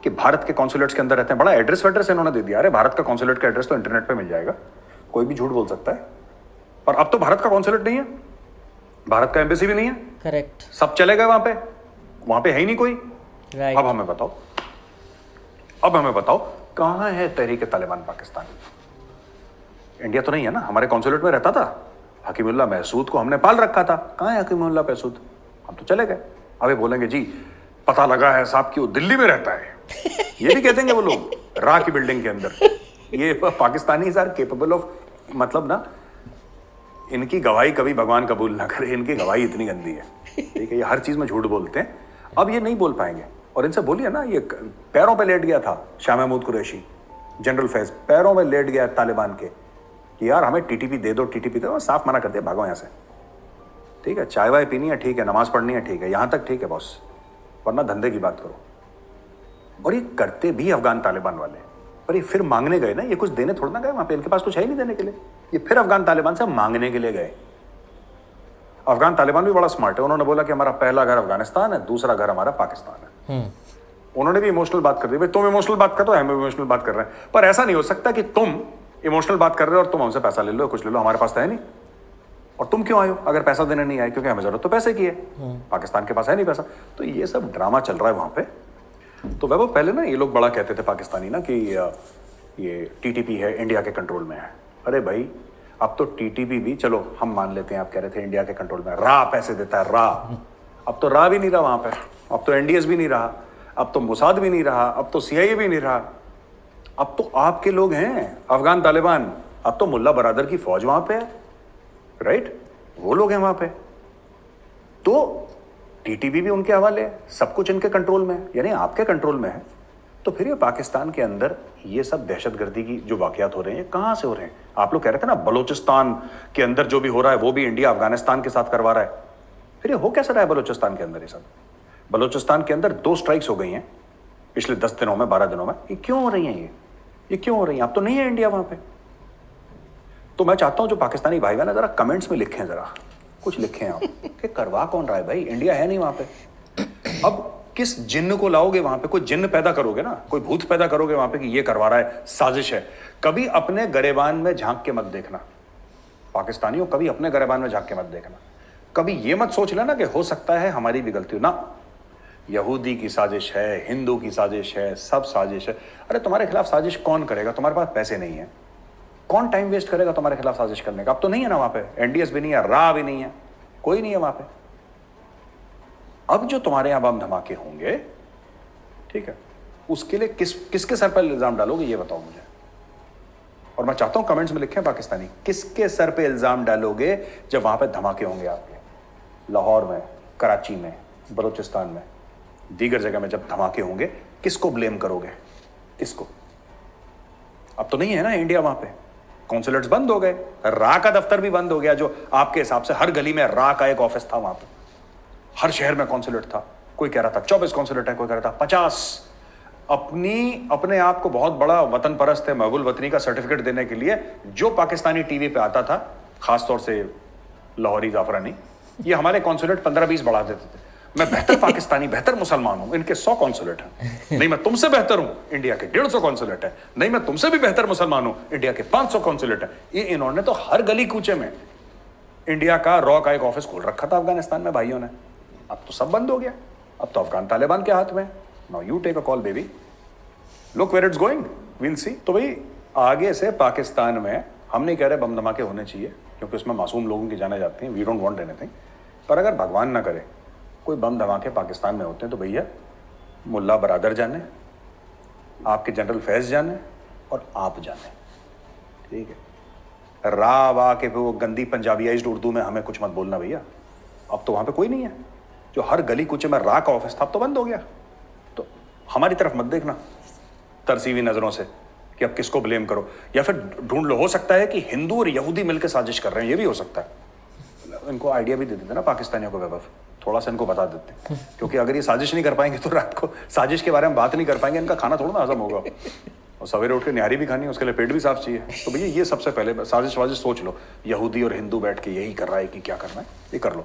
कि भारत के कॉन्सुलेट्स के अंदर रहते हैं, बड़ा एड्रेस वेड्रेस इन्होंने दे दिया। अरे भारत का कॉन्सुलेट का एड्रेस तो इंटरनेट पे मिल जाएगा, कोई भी झूठ बोल सकता है। पर अब तो भारत का कॉन्सुलेट नहीं है, भारत का एम्बेसी भी नहीं है, करेक्ट, सब चले गए वहां पे है ही नहीं कोई। राइट। अब हमें बताओ कहां है तहरीक तालिबान पाकिस्तान? इंडिया तो नहीं है ना, हमारे कॉन्सुलेट में रहता था। हकीमुल्ला महसूद को हमने पाल रखा था, कहां है हकीमुल्ला महसूद? हम तो चले गए। अबे बोलेंगे जी पता लगा है साहब कि वो दिल्ली में रहता है, ये भी कह देंगे वो लोग, रा की बिल्डिंग के अंदर। ये पाकिस्तानी आर केपेबल ऑफ, मतलब ना, इनकी गवाही कभी भगवान कबूल ना करे, इनकी गवाही इतनी गंदी है, ठीक है। ये हर चीज में झूठ बोलते हैं, अब ये नहीं बोल पाएंगे। और इनसे बोलिए ना, ये पैरों पे लेट गया था शाह महमूद कुरैशी, जनरल फैज पैरों में लेट गया तालिबान के कि यार हमें टीटीपी दे दो, टीटीपी दो। साफ मना कर दिया, भागो यहाँ से, ठीक है। चाय वाय पीनी है ठीक है, नमाज पढ़नी है ठीक है, यहाँ तक ठीक है बॉस, वरना धंधे की बात करो। और ये करते भी अफगान तालिबान वाले, पर ये फिर मांगने गए ना, ये कुछ देने थोड़ा ना गए वहां पे, इनके पास कुछ है ही नहीं देने के लिए। ये फिर अफगान तालिबान से मांगने के लिए गए। अफगान तालिबान भी बड़ा स्मार्ट है, उन्होंने बोला कि हमारा पहला घर अफगानिस्तान है, दूसरा घर हमारा पाकिस्तान है। उन्होंने भी इमोशनल बात कर दी, भाई तुम इमोशनल बात कर दो, हम इमोशनल बात कर रहे हैं, पर ऐसा नहीं हो सकता कि तुम इमोशनल बात कर रहे हो और तुम हमसे पैसा ले लो, कुछ ले लो, हमारे पास तो है नहीं। और तुम क्यों आए हो अगर पैसा देने नहीं आए? क्योंकि हमें जरूरत तो पैसे की है, पाकिस्तान के पास है नहीं पैसा। तो ये सब ड्रामा चल रहा है वहां पे। तो वैभव पहले ना ये लोग बड़ा कहते थे पाकिस्तानी ना कि ये टीटीपी है, इंडिया के कंट्रोल में है। अरे भाई अब तो टीटीपी भी, चलो हम मान लेते हैं, आप कह रहे थे इंडिया के कंट्रोल में, रा पैसे देता है, रा। अब तो रा भी नहीं रहा वहां पे, अब तो एनडीएस भी नहीं रहा, अब तो मोसाद भी नहीं रहा, अब तो सीआईए भी नहीं रहा, अब तो आपके लोग हैं अफगान तालिबान, अब तो मुल्ला बरादर की फौज वहां पे है, राइट, वो लोग हैं वहां पे। तो टीटीपी भी उनके हवाले है, सब कुछ इनके कंट्रोल में है, यानी आपके कंट्रोल में है। तो फिर ये पाकिस्तान के अंदर ये सब दहशतगर्दी की जो वाकयात हो रहे हैं, कहां से हो रहे हैं? आप लोग कह रहे थे ना बलूचिस्तान के अंदर जो भी हो रहा है वो भी इंडिया अफगानिस्तान के साथ करवा रहा है। फिर ये हो कैसा रहा है बलूचिस्तान के अंदर? ये सब बलूचिस्तान के अंदर 2 स्ट्राइक्स हो गई हैं पिछले 10 दिनों में, 12 दिनों में। ये क्यों हो रही हैं? ये क्यों हो रही हैं? अब तो नहीं है इंडिया वहां पे। तो मैं चाहता हूं जो पाकिस्तानी भाई बहन जरा कमेंट्स में लिखें, जरा कुछ लिखें आप कि करवा कौन रहा है भाई, इंडिया है नहीं वहां पे। अब किस जिन्न को लाओगे वहां पे? कोई जिन्न पैदा करोगे ना, कोई भूत पैदा करोगे वहां पे कि ये करवा रहा है, साजिश है। कभी अपने गरेबान में झांक के मत देखना पाकिस्तानियों, कभी अपने गरेबान में झांक के मत देखना। कभी ये मत सोच लेना कि हो सकता है हमारी भी गलती हो ना। यहूदी की साजिश है, हिंदू की साजिश है, सब साजिश है। अरे तुम्हारे खिलाफ साजिश कौन करेगा? तुम्हारे पास पैसे नहीं है, कौन टाइम वेस्ट करेगा तुम्हारे खिलाफ साजिश करने का? अब तो नहीं है ना वहां पे, एनडीएस भी नहीं है, रा भी नहीं है, कोई नहीं है वहां पे। अब जो तुम्हारे यहां बम धमाके होंगे, ठीक है, उसके लिए किसके सर पर इल्जाम डालोगे ये बताओ मुझे। और मैं चाहता हूं कमेंट्स में लिखें पाकिस्तानी, किसके सर पे इल्जाम डालोगे जब वहां पे धमाके होंगे आपके? लाहौर में, कराची में, बलूचिस्तान में, दीगर जगह में जब धमाके होंगे, किसको ब्लेम करोगे? किसको? अब तो नहीं है ना इंडिया वहां पे, कॉन्सुलेट्स बंद हो गए, रा का दफ्तर भी बंद हो गया, जो आपके हिसाब से हर गली में रा का एक ऑफिस था वहां पे, हर शहर में कॉन्सुलेट था। कोई कह रहा था 24 कॉन्सुलेट है, कोई कह रहा था 50। अपने आप को बहुत बड़ा वतन परस्त है, महबूल वतनी का सर्टिफिकेट देने के लिए जो पाकिस्तानी टीवी पे आता था, खासतौर से लाहौरी जाफरानी, ये हमारे कॉन्सुलेट 15-20 बढ़ा देते थे। मैं बेहतर पाकिस्तानी, बेहतर मुसलमान हूं, इनके 100 कॉन्सुलेट हैं। नहीं मैं तुमसे बेहतर हूं, इंडिया के 150 कॉन्सुलेट है। नहीं मैं तुमसे भी बेहतर मुसलमान हूं, इंडिया के 500 कॉन्सुलेट है। ये इन्होंने तो हर गली कूचे में इंडिया का रॉ का एक ऑफिस खोल रखा था अफगानिस्तान में भाइयों ने। अब तो सब बंद हो गया, अब तो अफगान तालिबान के हाथ में। Now you take a call baby, look where it's going, we'll see. तो भाई आगे से पाकिस्तान में हम नहीं कह रहे बम धमाके होने चाहिए, क्योंकि उसमें मासूम लोगों की जाने जाती हैं, वी डोंट वांट एनीथिंग। पर अगर भगवान ना करे कोई बम धमाके पाकिस्तान में होते हैं, तो भैया मुल्ला बरादर जाने, आपके जनरल फैज जाने और आप जाने, ठीक है। राव आके वो गंदी पंजाबीआइज्ड उर्दू में हमें कुछ मत बोलना भैया। अब तो वहां पे कोई नहीं है, जो हर गली कूचे में रा का ऑफिस था, अब तो बंद हो गया। तो हमारी तरफ मत देखना तरसी हुई नजरों से कि अब किसको ब्लेम करो, या फिर ढूंढ लो, हो सकता है कि हिंदू और यहूदी मिलकर साजिश कर रहे हैं, ये भी हो सकता है। इनको आइडिया भी दे देते ना पाकिस्तानियों को, वैभव थोड़ा सा इनको बता देते, क्योंकि अगर ये साजिश नहीं कर पाएंगे तो रात को साजिश के बारे में बात नहीं कर पाएंगे, इनका खाना थोड़ा ना हजम होगा। और सवेरे उठ के निहारी भी खानी है, उसके लिए पेट भी साफ चाहिए। तो भैया ये सबसे पहले साजिश वाजिश सोच लो, यहूदी और हिंदू बैठ के यही कर रहा है कि क्या करना है, ये कर लो।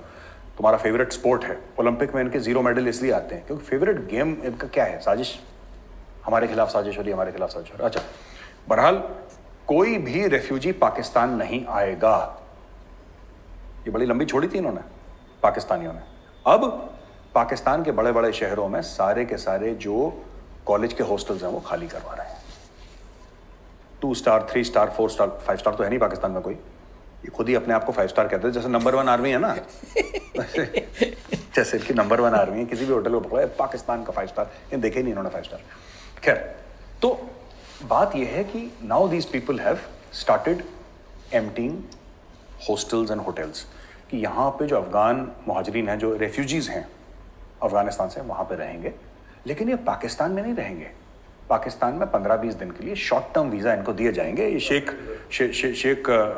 तुम्हारा फेवरेट स्पोर्ट है, ओलंपिक में इनके 0 मेडल इसलिए आते हैं क्योंकि फेवरेट गेम इनका क्या है? साजिश। हमारे खिलाफ साजिश हो रही है, हमारे खिलाफ साजिश हो रही है। अच्छा, बहरहाल कोई भी रेफ्यूजी पाकिस्तान नहीं आएगा, ये बड़ी लंबी छोड़ी थी इन्होंने पाकिस्तानियों ने। अब पाकिस्तान के बड़े बड़े शहरों में सारे के सारे जो कॉलेज के हॉस्टल्स हैं वो खाली करवा रहे हैं। 2 स्टार, 3 स्टार, 4 स्टार, 5 स्टार तो है नहीं पाकिस्तान में कोई, ये खुद ही अपने आप को 5 स्टार कहते हैं, जैसे नंबर 1 आर्मी है ना जैसे कि नंबर 1 आर्मी है, किसी भी होटल को पकड़ा पाकिस्तान का 5 स्टार, ये देखे नहीं इन्होंने 5 स्टार। खैर, तो बात यह है कि now these people have started emptying hostels and hotels, कि यहाँ पे जो अफगान मुहाजिरीन हैं, जो रेफ्यूजीज हैं अफगानिस्तान से, वहाँ पे रहेंगे। लेकिन ये पाकिस्तान में नहीं रहेंगे, पाकिस्तान में 15-20 दिन के लिए शॉर्ट टर्म वीज़ा इनको दिए जाएंगे। ये शेख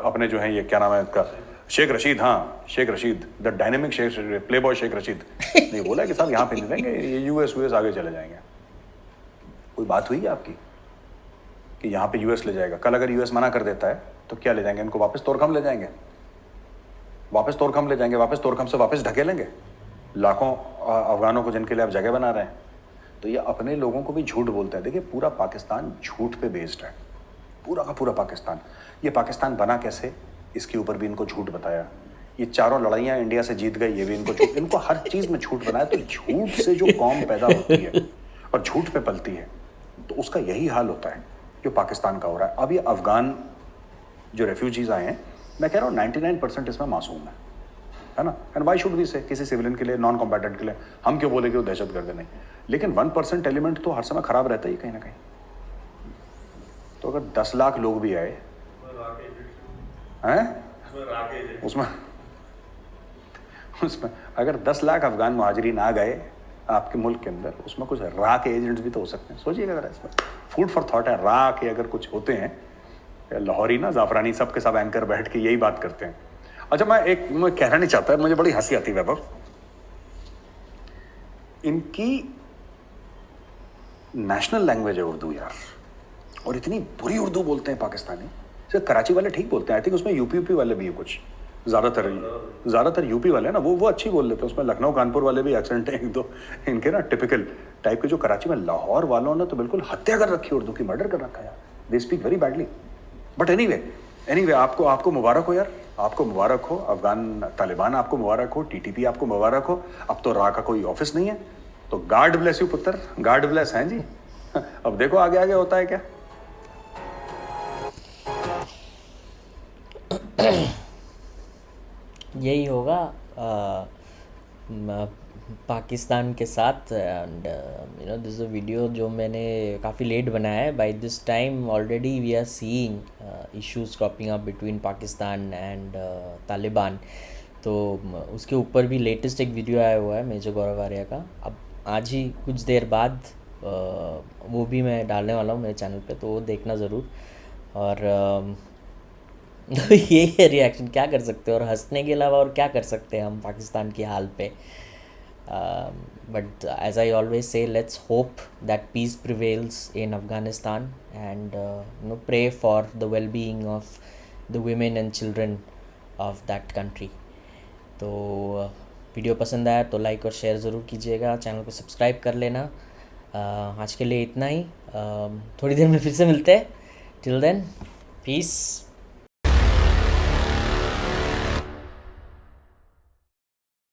अपने जो हैं, ये क्या नाम है इसका, शेख रशीद, हाँ Sheikh Rashid, the dynamic Sheikh, playboy Sheikh Rashid ने बोला कि साहब यहाँ पे नहीं रहेंगे, ये यूएस आगे चले जाएंगे। कोई बात हुई है आपकी कि यहाँ पे यूएस ले जाएगा? कल अगर यूएस मना कर देता है तो क्या ले जाएंगे इनको? वापस तोरखम ले जाएंगे, वापस तोरखम ले जाएंगे, वापस तोरखम से वापस ढकेलेंगे लाखों अफगानों को जिनके लिए आप जगह बना रहे हैं। तो ये अपने लोगों को भी झूठ बोलते हैं। देखिए, पूरा पाकिस्तान झूठ पे बेस्ड है, पूरा का पूरा पाकिस्तान। ये पाकिस्तान बना कैसे, इसके ऊपर भी इनको झूठ बताया। ये चारों लड़ाइयाँ इंडिया से जीत गई, ये भी इनको झूठ, इनको हर चीज़ में झूठ बनाया। तो झूठ से जो कौम पैदा होती है और झूठ पे पलती है, तो उसका यही हाल होता है जो पाकिस्तान का हो रहा है। अब ये अफगान जो रेफ्यूजीज आए हैं, मैं कह रहा हूँ 99% इसमें मासूम है ना। एंड वाई शुड वी से, किसी सिविलियन के लिए, नॉन कॉम्बैटेंट के लिए हम क्यों बोले कि वो दहशतगर्द नहीं। लेकिन 1% एलिमेंट तो हर समय खराब रहता ही कहीं ना कहीं। तो अगर 10 लाख लोग भी आए हैं उसमें अगर 10 लाख अफगान मुहाजिरीन आ गए आपके मुल्क के अंदर, उसमें कुछ रा के एजेंट्स भी तो हो सकते हैं। सोचिएगा अगर इसमें फूड फॉर थॉट है, रा के अगर कुछ होते हैं, लाहौरी ना जाफरानी सब के सब एंकर बैठ के यही बात करते हैं। अच्छा, मैं कहना नहीं चाहता, मुझे बड़ी हंसी आती है वैभव, इनकी नेशनल लैंग्वेज है उर्दू यार, और इतनी बुरी उर्दू बोलते हैं पाकिस्तानी। सिर्फ कराची वाले ठीक बोलते हैं, आई थिंक उसमें यूपी वाले भी है कुछ, ज़्यादातर यूपी वाले हैं ना, वो अच्छी बोल लेते हैं, उसमें लखनऊ कानपुर वाले भी एक्सेंट हैं एक दो इनके ना, टिपिकल टाइप के। जो कराची में लाहौर वालों ने तो बिल्कुल हत्या कर रखी है उर्दू की, मर्डर कर रखा है यार, they speak very badly. But anyway आपको मुबारक हो यार, आपको मुबारक हो, अफगान तालिबान आपको मुबारक हो, टीटीपी आपको मुबारक हो। अब तो रा का कोई ऑफिस नहीं है, तो गॉड ब्लेस यू पुत्र, गॉड ब्लेस हैं जी। अब देखो आगे आगे होता है क्या। यही होगा पाकिस्तान के साथ। एंड दिस अ वीडियो जो मैंने काफ़ी लेट बनाया है। By this time already we are seeing issues cropping up between Pakistan and Taliban. तो उसके ऊपर भी लेटेस्ट एक वीडियो आया हुआ है मेजर गौरव आर्या का। अब आज ही कुछ देर बाद वो भी मैं डालने वाला हूँ मेरे चैनल पे, तो वो देखना ज़रूर। और तो यही है रिएक्शन, क्या कर सकते हैं, और हंसने के अलावा और क्या कर सकते हैं हम पाकिस्तान की हाल पे। But as I always say, let's hope that peace prevails in Afghanistan and pray for the well being of the women and children of that country. तो वीडियो पसंद आया तो लाइक और शेयर ज़रूर कीजिएगा, चैनल को सब्सक्राइब कर लेना। आज के लिए इतना ही, थोड़ी देर में फिर से मिलते हैं। Till then, piece.